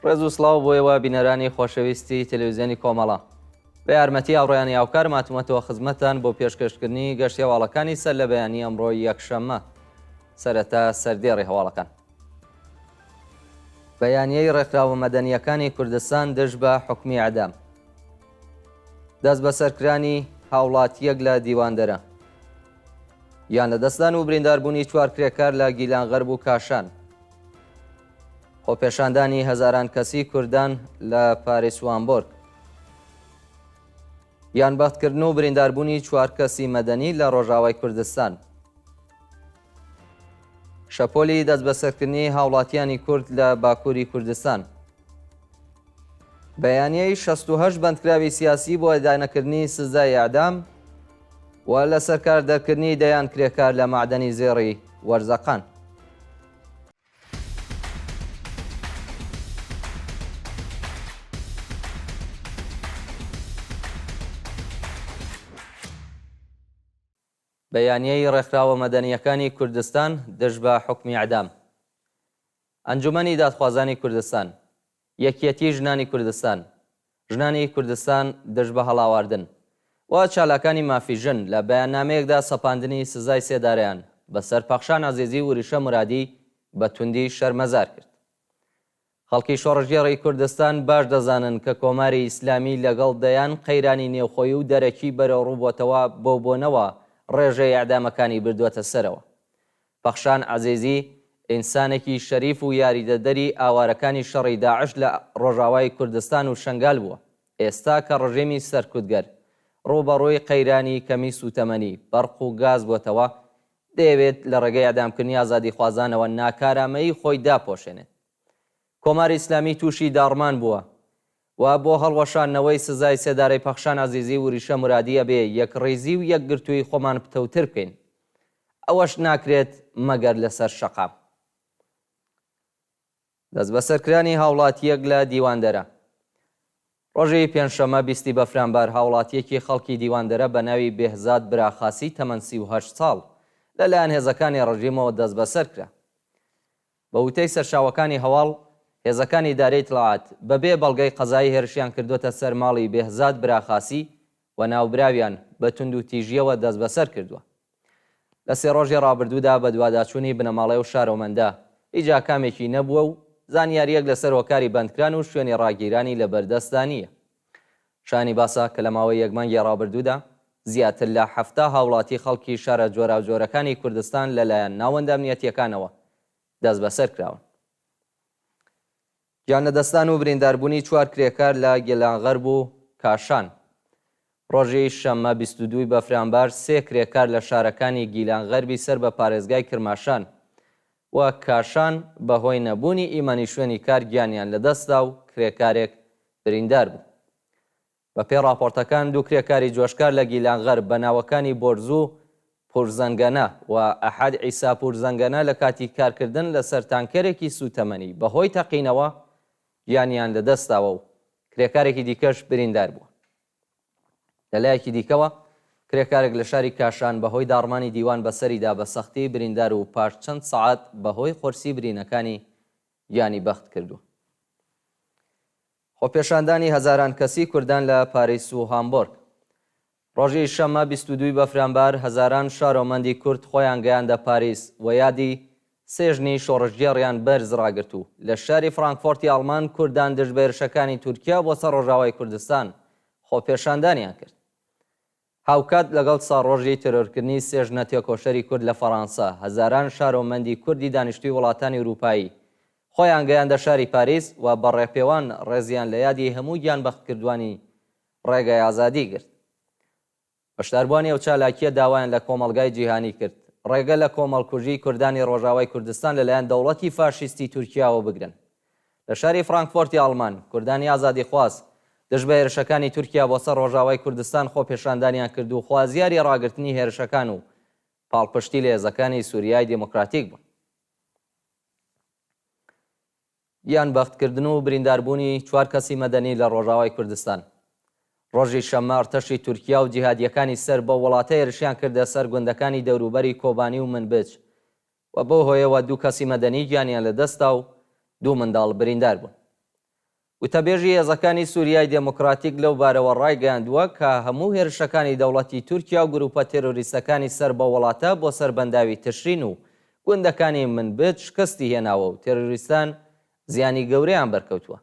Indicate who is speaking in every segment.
Speaker 1: ڕێز و سڵاو بۆ ئێوە بینەرانی خۆشەویستی تەلەڤیزیۆنی کۆمەڵە. بە یارمەتی ئاڕۆیانی هاوکار ماتومەتەوە خزمەتتان بۆ پێشکەشکردنی گەشتی هەواڵەکانی سەر لە بەیانی ئەمڕۆی یەکشەممە. سەرەتا سەردێڕی هەواڵەکان. بەیانیەی ڕێکخراوە مەدەنیەکانی کوردستان دژ بە حوکمی ئەعدام. دەست بە سەرکرانی هاوڵاتیەک لە دیواندەرە. یان لە دەستدان و برینداربوونی چوار کرێکار لە گیلانغەرب و کاشان. خۆپێشاندانی هەزاران کەسی کوردان لە پاریس و هامبۆرگ. یان بەختکردن و برینداربوونی چوار کەسی مەدەنی لە ڕۆژاوای کوردستان. شەپۆلی دەست بەسەرکردنی هاوڵاتیانی کورد لە باکووری کوردستان. بەیانیەی 68 بەندکراوی سیاسی بۆ ئەدانەکردنی سزای ئەعدام و لە سەرکاردەرکردنی دەیان کرێکار لە معدەنی زێڕی وەرزەقان. بەیانیەی ڕێکخراوە مەدەنیەکانی کوردستان دژ بە حوکمی ئەعدام. ئەنجومەنی دادخوازانی کوردستان، یەکێتی ژنانی کوردستان، ژنانی کوردستان دژ بە هەڵاواردن و چالاکانی مافیژن لە بەیاننامەیەکدا سەپاندنی سزای سێدارەیان بەسەر پەخشان عەزیزی و ریشە مرادی بە توندی شەرمەزار کرد. خەڵکی شۆڕژێڕی کوردستان باش دەزانن کە کۆماری ئیسلامی لەگەڵ دەیان قەیرانی نێوخۆیی و دەرەکی بەرەوڕووبۆتەوە بۆ بۆنەوە ڕێژەی ئەعدامەکانی بردووەتە سەرەوە. پەخشان عەزیزی ئینسانێکی شەریف و یاریدەدەری ئاوارەکانی شەڕی داعش لە ڕۆژاوای کوردستان و شنگال بووە. ئێستا کە ڕژێمی سەرکوتگەر ڕووبەڕووی قەیرانی کەمی سوتەمەنی بەرق و گاز بۆتەوە، دەیەوێت لە ڕێگەی ئەعدامکردنی ئازادی خوازانەوە ناکارامەیی خۆی داپۆشێنێت. کۆماری ئیسلامی تووشی داڕمان بووە و بۆ هەڵوەشانەوەی سزای سێدارەی پەخشان عەزیزی و ریشە مرادیە بێ یەکڕێزی و یەکگرتووی خۆمان پتەوتر بکەین. ئەوەش ناکرێت مەگەر لەسەر شەقام. دەست بەسەرکرانی هاوڵاتیەک لە دیواندەرە. ڕۆژی پێنجشەممە 20 بەفرانبار هاوڵاتیەکی خەڵکی دیواندەرە بە ناوی بێهزاد براخاسی تەمەن 38 ساڵ لەلایەن هێزەکانی ڕژیمەوە دەست بەسەر کرا. بە وتەی سەرچاوەکانی هەواڵ، هێزەکانی ئیدارەی ئیتلاعات بەبێ بەڵگەی قەزایی هێرشیان کردوتە سەر ماڵی بێهزاد براخاسی و ناوبراویان بە تونند و تیژیەوە دەست بەسەر کردووە. لە سێ ڕۆژی ڕابردوودا بە دوواداچوونی بنەماڵەی و شارۆمەندە هیچ کامێکی نەبووە و زانیاریەک لەسەر هۆکاری بەندکران و شوێنی ڕاگیرانی لە بەردەستدانیە. شانی باسە کە لە ماوەی یەکمانگی ڕابردوودا زیاتر لە 70 هاوڵاتی خەڵکی شارە جۆرا و جۆرەکانی کوردستان لەلایەن ناوەندە ئەمنیەتیەکانەوە دەست بەسەر کراون. گیان لەدەستان و برینداربوونی چوار کرێکار لە گیلانغەرب و کاشان. ڕۆژی شەممە 22 بەفرانبار سێ کرێکار لە شارەکانی گیلانغەربی سەر بە پارێزگای کرماشان و کاشان بەهۆی نەبوونی ئیمانی شوێنی کار گیانیان لەدەستدا و کرێکارێک بریندار بوو. بەپێی راپۆرتەکان دوو کرێکاری جۆشکار لە گیلانغەرب بە ناوەکانی بۆرزوو پورزەنگەنە و ئەحەد عیسا پورزەنگەنە لە کاتی کارکردن لەسەر تانکەرێکی سوتەمەنی بەهۆی تەقینەوە گیانیان لەدەستاوە و کرێکارێکی دیکەش بریندار بووە. لەلایەکی دیکەوە کرێکارێک لە شاری کاشان بەهۆی داڕمانی دیوان بەسەریدا بە سەختی بریندار و پاش چەند سەعات بەهۆی قورسی برینەکانی گیانی بەخت کردووە. خۆپێشاندانی هەزاران کەسی کوردان لە پاریس و هامبۆرگ. ڕۆژی شەممە 22 بەفرانبار هەزاران شارۆمەندی کورد خۆیان گەیاندە پاریس و یادی سێژنی شۆڕژگێڕیان بەرز ڕاگرت و لە شاری فڕانکفۆرتی ئاڵمان کوردان دژ بە هێرشەکانی تورکیا بۆ سەر ڕۆژاوای کوردستان خۆپێشاندانیان کرد. هاوکات لەگەڵ ساڕۆژی ترۆرکردنی سێژنە تێکۆشەری کورد لە فەڕەنسا، هەزاران شارۆمەندی کوردی دانیشتووی وڵاتانی ئەوروپایی خۆیان گەیاندە شاری پاریس و بەڕێپێوان ڕێزیان لە یادی هەموو گیانبەختکردوانی ڕێگای ئازادی گرت. بەشداربوانی ئەو چالاکیە داوایان لە کۆمەڵگای جیهانی کرد ڕێگە لە کۆمەڵکوژی کوردانی ڕۆژاوای کوردستان لەلایەن دەوڵەتی فاشیستی تورکیاوە بگرن. لە شاری فڕانکفۆرتی ئاڵمان کوردانی ئازادی خواست دژ بە هێرشەکانی تورکیا بۆ سەر ڕۆژاوای کوردستان خۆپێشاندانیان کرد و خوازیاری ڕاگررتنی هێرشەکان و پاڵپشتی لە هێزەکانی سووریای دموکراتیک بوون. یان بەختکردن و برینداربوونی چوار کەسی مەدەنی لە ڕۆژاوای کوردستان. ڕۆژی شەممە ئەرتەشی تورکیا و جیهادیەکانی سەر بە وڵاتە هێرشیان کردە سەر گوندەکانی دەوروبەری کۆبانی و منبج و بۆ هۆیەوە دوو کەسی مەدەنی گیانیان لەدەستا و دوو منداڵ بریندار بوون. وتەبێژی هێزەکانی سووریای دموکراتیک لەو بارەوە ڕایگەیاندووە کە هەموو هێرشەکانی دەوڵەتی تورکیا و گروپە تێرۆریستەکانی سەر بە وڵاتە بۆ سەربەنداوی تشرین و گوندەکانی منبت شکستی هێناوە و تێرۆریستان زیانی گەورەیان بەرکەوتووە.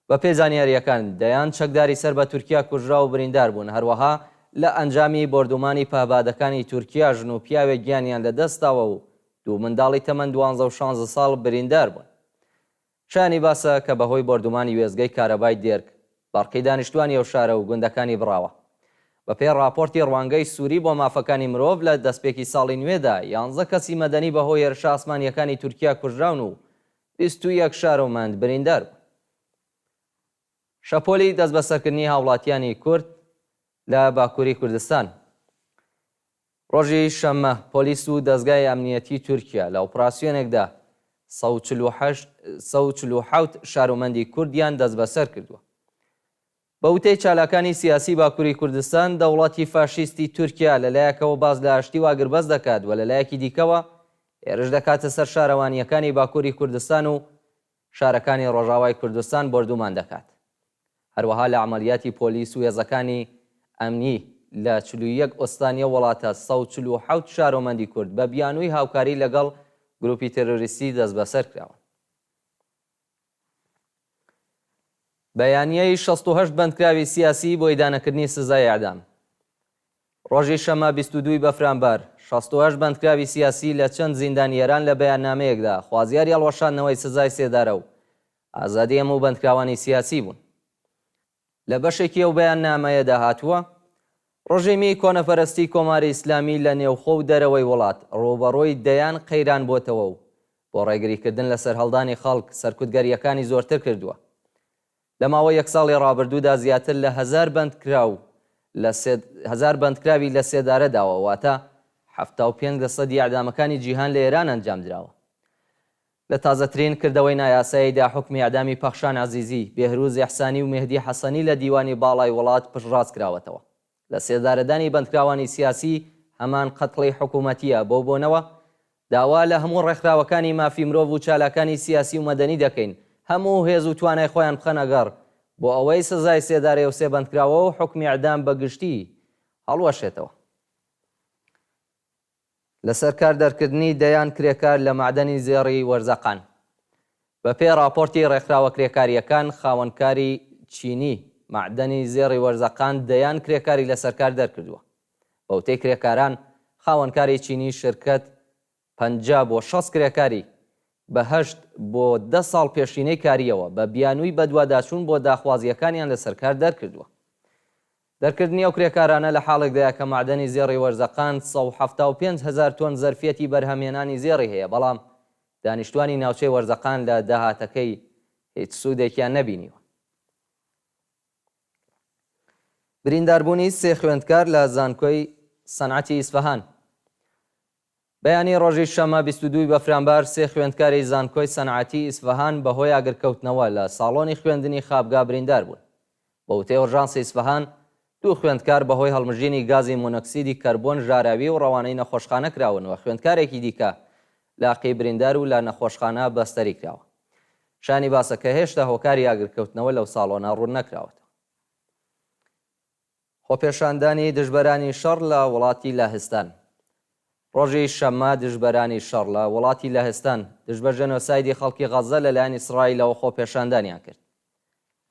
Speaker 1: بە پێی زانیاریەکان دەیان چەکداری سەر بە تورکیا کوژرا و بریندار بوون، هەروەها لە ئەنجامی بردومانی پابادەکانی تورکیا ژن و پیاوێک گیانیان لەدەستاوە و دوو منداڵی تەمەن 12 و 16 ساڵ بریندار بوون. شانی باسە کە بەهۆی بردومانی وێزگەی کارەبای دێرک بەڕقی دانیشتوانی ئەو شارە و گوندەکانی بڕاوە. بە پێی راپۆرتی ڕوانگەی سووری بۆ مافەکانی مرۆڤ لە دەستپێکی ساڵی نوێدا 11 کەسی مەدەنی بەهۆی هێرشە ئاسمانیەکانی تورکیا کوژراون و 21 شارۆمەند بریندار بوون. شەپۆلی دەست بەسەرکردنی هاوڵاتیانی کورد لە باکووری کوردستان ڕۆژی شەممە پۆلیس و دەستگای ئەمنیەتی تورکیا لە ئۆپراسیۆنێکدا 147 شارۆمەندی کوردیان دەست بەسەر کردووە. بە وتەی چالاکانی سیاسی باکووری کوردستان دەوڵەتی فاشیستی تورکیا لەلایەکەوە باز لە ئاشتی واگربەست دەکات و لەلایەکی دیکەوە هێرش دەکاتە سەر شارەوانیەکانی باکووری کوردستان و شارەکانی ڕۆژاوای کوردستان بردومان دەکات. هەروەها لە عملیاتی پۆلیس و هێزەکانی ئەمنی لە 41 ئۆستانیە وڵاتە 147 شارۆمەندی کورد بە بیانووی هاوکاری لەگەڵ گروپی تێرۆریستی دەست بەسەر کراوە. بەیانیەی 68 بەندکراوی سیاسی بۆ ئیدانەکردنی سزای ئەعدام. ڕۆژی شەمە 22 بەفرامبەر 68 بەندکراوی سیاسی لە چەند زیندانیێران لە بەیاننامەیەکدا خوازیاری هەڵوەشاندنەوەی سزای سێدارە و ئازادی هەموو بەندکراوانی سیاسی بوون. لە بەشێکی ئەو بەیاننامەیەدا هاتووە ڕۆژێمی کۆنەپەرستی کۆماری ئیسلامی لە نێوخۆ و دەرەوەی وڵات ڕۆبەڕۆی دەیان قەیران بۆتەوە و بۆ ڕێگریکردن لەسەر هەڵدانی خەڵک سەرکوتگەریەکانی زۆرتر کردووە. لە ماوەی 1 ساڵی ڕابردوودا زیاتر لە 1000 بەندکراوی لە سێدارە داوە، واتە 75% ئەعدامەکانی جیهان لە ئێران ئەنجام درراوە. لە تازەترین کردەوەی نایاساییدا حکمی ئەعدامی پەخشان عەزیزی، بێهروز ئیحسانی و مێهدی حەسەنی لە دیوانی باڵای وڵات پشتڕاست کراوەتەوە. لە سێدارەدانی بەندکراوانی سیاسی هەمان قەتڵی حکوومەتیە بۆ بۆنەوە داوا لە هەموو ڕێکخراوەکانی مافی مرۆڤ و چالاکانی سیاسی و مەدەنی دەکەین هەموو هێز و توانای خۆیان بخەنەگەڕ بۆ ئەوەی سزای سێدارێ و سێ بەندکراوە و حکمی ئەعدام بەگشتی هەڵوەشێتەوە. لەسەر کار دەرکردنی دەیان کرێکار لە معدەنی زێڕی وەرزەقان. بە پێی راپۆرتی ڕێکخراوە کرێکاریەکان خاوەنکاری چینی معدەنی زێڕی وەرزەقان دەیان کرێکاری لەسەر کار دەرکردووە. بەوتەی کرێکاران خاوەنکاری چینی شرکەت 50 بۆ 60 کرێکاری بە 8 بۆ 10 ساڵ پێشینەی کاریەوە بە بیانووی بەدواداچوون بۆ داخوازیەکانیان لەسەر کار دەرکردووە. دەرکردنی ئەو کرێکارانە لە حاڵێکدایە کە معدەنی زێڕی وەرزەقان 175,000 تۆن زەرفەتی بەرهەمهێنانی زێڕی هەیە، بەڵام دانیشتوانی ناوچەی وەرزەقان لە داهاتەکەی هیچ سوودێکیان نەبینیوە. برینداربوونی سێ خوێندکار لە زانکۆی سەنعەتی ئیسفەهان. بەیانی ڕۆژی شەمە 22 بەفرامبەر سێ خوێندکاری زانکۆی سەنعەتی ئیسفەهان بەهۆی ئاگرکەوتنەوە لە ساڵۆنی خوێندنی خوابگا بریندار بوون. بە وتەی ئۆرژانسی ئیسفەهان دوو خوێندکار بەهۆی هەڵمژینی گازی مۆنۆکسیدی کەربۆن ژاراوی و ڕەوانەی نەخۆشخانە کراونەوە. خوێندکارێکی دیکە لاقی بریندار و لە نەخۆشخانە بەستەری کراوە. شانی باسە کە هێشتا هۆکاری ئاگرکەوتنەوە لەو ساڵۆنە ڕوون نەکراوەتەوە. خۆپێشاندانی دژبەرانی شەڕ لە وڵاتی لاهستان. ڕۆژی شەممە دژبەرانی شەڕ لە وڵاتی لاهستان دژبە ژەنۆسایدی خەڵکی غەزە لەلایەن ئیسرائیلەوە خۆپێشاندانیان کرد.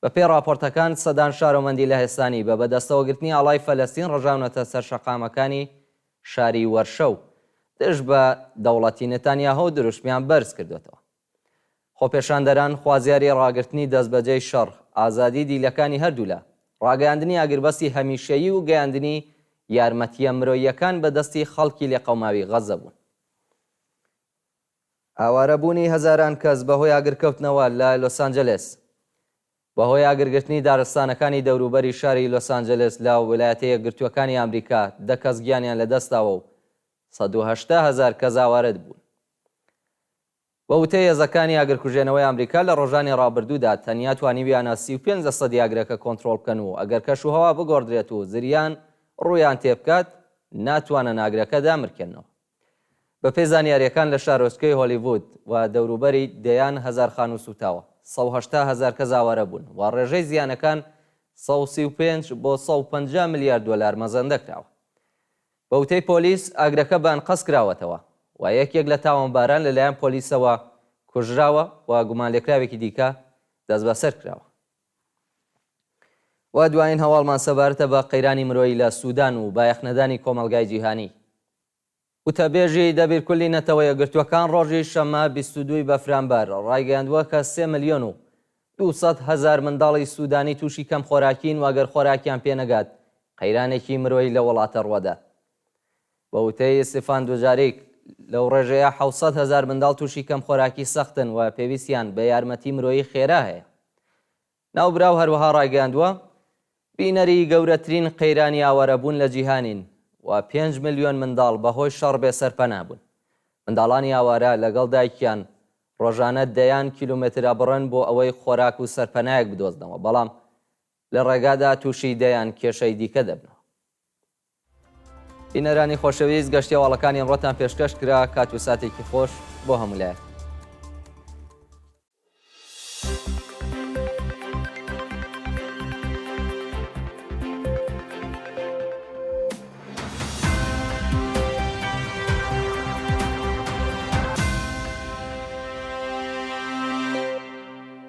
Speaker 1: بە پێی راپۆرتەکان سەدان شارۆمەندی لاهستانی بە بەدەستەوەگرتنی ئاڵای فەلەستین ڕژاونەتە سەر شەقامەکانی شاری وەرشە و دژ بە دەوڵەتی نێتانیاهۆ و دروشمیان بەرز کردوێتەوە. خۆپێشاندەران خوازیاری ڕاگررتنی دەستبەجێی شەڕ، ئازادی دیلەکانی هەردوو لە ڕاگەاندنی ئاگربەستی هەمیشەیی و گەیاندنی یارمەتیە مرۆییەکان بە دەستی خەڵکی لێقەوماوی غەزە بوون. ئاوارەبوونی هەزاران کەس بەهۆی ئاگرکەوتنەوە لە لۆسانجلس. بەهۆی ئاگرگرتنی دارستانەکانی دەوروبەری شاری لۆسانجلس لە ویلایەتە یەکگرتووەکانی ئەمریکا 10 کەس گیانیان لەدەستاوە و 180,000 کەس ئاوارەت بوون. بە وتەی هێزەکانی ئاگرکوژێنەوەی ئەمریکا لە ڕۆژانی ڕابردوودا تەنیا توانیویانە 35% ئاگرەکە کۆنتڕۆڵ بکەن و ئەگەر کەش و هەوا بگۆڕدرێت و زریان ڕوویان تێبکات ناتوانن ئاگرەکە دامرکێنەوە. بە پێی زانیاریەکان لە شارۆچکەی هۆلیڤود و دەوروبەری دەیان هەزار خان و سوتاوە. 180,000 کەس ئاوارە بوون و ڕێژەی زیانەکان 135 بۆ 150 میلیارد دۆلار مەزەندە کراوە. بە وتەی پۆلیس ئاگرەکە بان قەس کراوەتەوە و یەکێک لە تاوانباران لەلایەن پۆلیسەوە کوژراوە و گومان لێکراوێکی دیکە دەست بەسەر کراوە. و دوایین هەواڵمان سەبارەتە بە قەیرانی مرۆیی لە سوودان و بایەخنەدانی کۆمەلگای جیهانی. وتەبێژی دەبیرکولی نەتەوە یەکگرتووەکان ڕۆژی شەمە 22 بەفرامبەر ڕایگەیاندووە کە 3 ملیۆن و 200,000 منداڵی سوودانی تووشی کەم خۆراکین و ئەگەر خۆراکیان پێنەگات قەیرانێکی مرۆیی لە وڵاتە ڕوەدا. بە وتەی ستیفان دوجاریک لەو ڕێژەیە 700,000 منداڵ تووشی کەم خۆراکی سەختن و پێویستیان بە یارمەتی مرۆیی خێرا هەیە. ناوبراو هەروەها ڕایگەیاندووە بینەری گەورەترین قەیرانی ئاوارەبوون لە جیهانین و 5 ملیۆن منداڵ بەهۆی شەڕ بێسەرپەنا بوون. منداڵانی ئاوارە لەگەڵ دایکیان ڕۆژانە دەیان کیلومترە بڕن بۆ ئەوەی خۆراک و سەرپەنایەک بدۆزنەوە، بەڵام لە ڕێگادا تووشی دەیان کێشەی دیکە دەبنەوە. بینەرانی خۆشەویست، گەشتی هەواڵەکانی ئەمڕۆتان پێشکەش کرا. کات و ساتێکی خۆش بۆ هەموو لایەک.